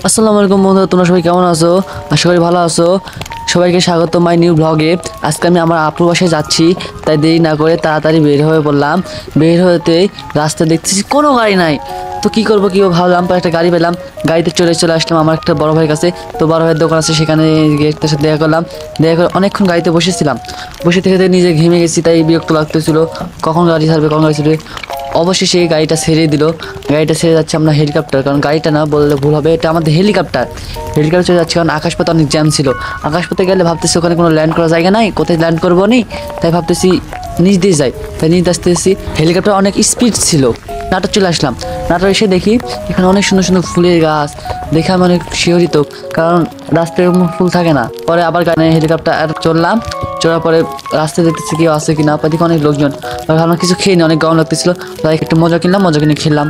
আসসালামু আলাইকুম বন্ধুরা, তোমরা সবাই কেমন আছো? আশা করি ভালো আছো। সবাইকে স্বাগত মাই নিউ ব্লগে। আজকে আমি আমার আপুর বাসায় যাচ্ছি, তাই দেরি না করে তাড়াতাড়ি বের হয়ে পড়লাম। বের হতে রাস্তায় দেখতেছি কোনো গাড়ি নাই। তো কি করবো ভাবলাম, পরে একটা গাড়ি পেলাম। গাড়িতে চলে আসলাম আমার একটা বড় ভাইয়ের কাছে। তো বড় ভাইয়ের দোকান আছে, সেখানে গিয়ে তার সাথে দেখা করলাম। দেখা করে অনেকক্ষণ গাড়িতে বসেছিলাম। বসে থেকে নিজে ঘেমে গেছি, তাই বিরক্ত লাগতেছিল। কখন গাড়ি ছাড়বে, কখন গাড়ি ছাড়বে। অবশেষে এই গাড়িটা ছেড়ে দিল। গাড়িটা ছেড়ে যাচ্ছে আমরা হেলিকপ্টার, কারণ গাড়িটা না বললে ভুল হবে, এটা আমাদের হেলিকপ্টার। হেলিকপ্টার চলে যাচ্ছে কারণ আকাশপথে অনেক জ্যাম ছিল। আকাশপথে গেলে ভাবতেছি ওখানে কোনো ল্যান্ড করার জায়গা নাই, কোথায় ল্যান্ড করবো নি। তাই ভাবতেছি নিচ দিয়ে যাই, তাই নিচ আসতেছি। হেলিকপ্টার অনেক স্পিড ছিল। নাটোর চলে আসলাম। নাটোর এসে দেখি এখানে অনেক সুন্দর সুন্দর ফুলের গাছ দেখে আমি অনেক শিহরিত, কারণ রাস্তায় এরকম ফুল থাকে না। পরে আবার গাড়ি হেলিকপ্টার চললাম। চলার পরে রাস্তায় দেখতেছি কেউ আছে কিনা, দিকে অনেক লোকজন। ভাবলাম কিছু খেয়ে নি, অনেক গরম লাগতেছিল, তাই একটু মজা কিনলাম, মজা কিনে খেলাম।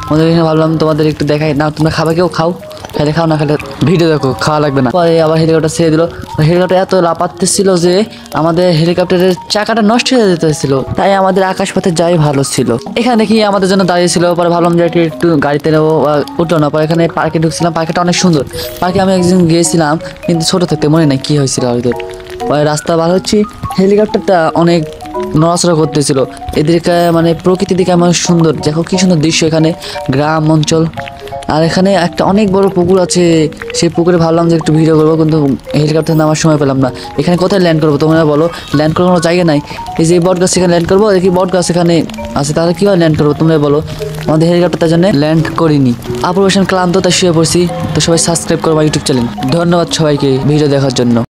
মজা কিনে ভাবলাম তোমাদের একটু দেখাই না, তোমরা খাবে, কেউ খাও, খেলে খাও, না খেলে ভিডিও দেখো, খাওয়া লাগবে না। পরে আবার হেলিকপ্টার ছেড়ে দিল। হেলিকপ্টার এত লাপাচ্ছিল যে আমাদের হেলিকপ্টারের চাকাটা নষ্ট হয়ে যেতেছিল, তাই আমাদের আকাশপথে যাই ভালো ছিল। এখানে দেখি আমাদের জন্য দাঁড়িয়ে ছিল। পরে ভাবলাম যে একটু গাড়িতে নেবো, উঠলো না। পরে এখানে পার্কে ঢুকছিলাম, পার্কটা অনেক সুন্দর। পার্কে আমি একদিন গিয়েছিলাম, কিন্তু ছোট থাকতে মনে নাই কি হয়েছিল হয়তো। পরে রাস্তা বার হচ্ছি, হেলিকপ্টারটা অনেক নড়াচড়া করতেছিল। এদিকে মানে প্রকৃতি দিকে আমার সুন্দর, দেখো কি সুন্দর দৃশ্য এখানে, গ্রাম অঞ্চল। আর এখানে একটা অনেক বড় পুকুর আছে। সেই পুকুরে ভাবলাম যে একটু ভিডিও করবো, কিন্তু হেলিকপ্টার নামার সময় পেলাম না। এখানে কোথায় ল্যান্ড করবো তোমরা বলো? ল্যান্ড করার কোনো জায়গা নাই। এই যে বট গাছ, সেখানে ল্যান্ড করবো, দেখি বট গাছ এখানে আছে, তাহলে কীভাবে ল্যান্ড করবো তোমরা বলো? আমাদের হেলিকপ্টার তার জন্য ল্যান্ড করিনি। আপুর ক্লান্ত, তাই শুয়ে পড়ছি। তো সবাই সাবস্ক্রাইব করো আমার ইউটিউব চ্যানেল। ধন্যবাদ সবাইকে ভিডিও দেখার জন্য।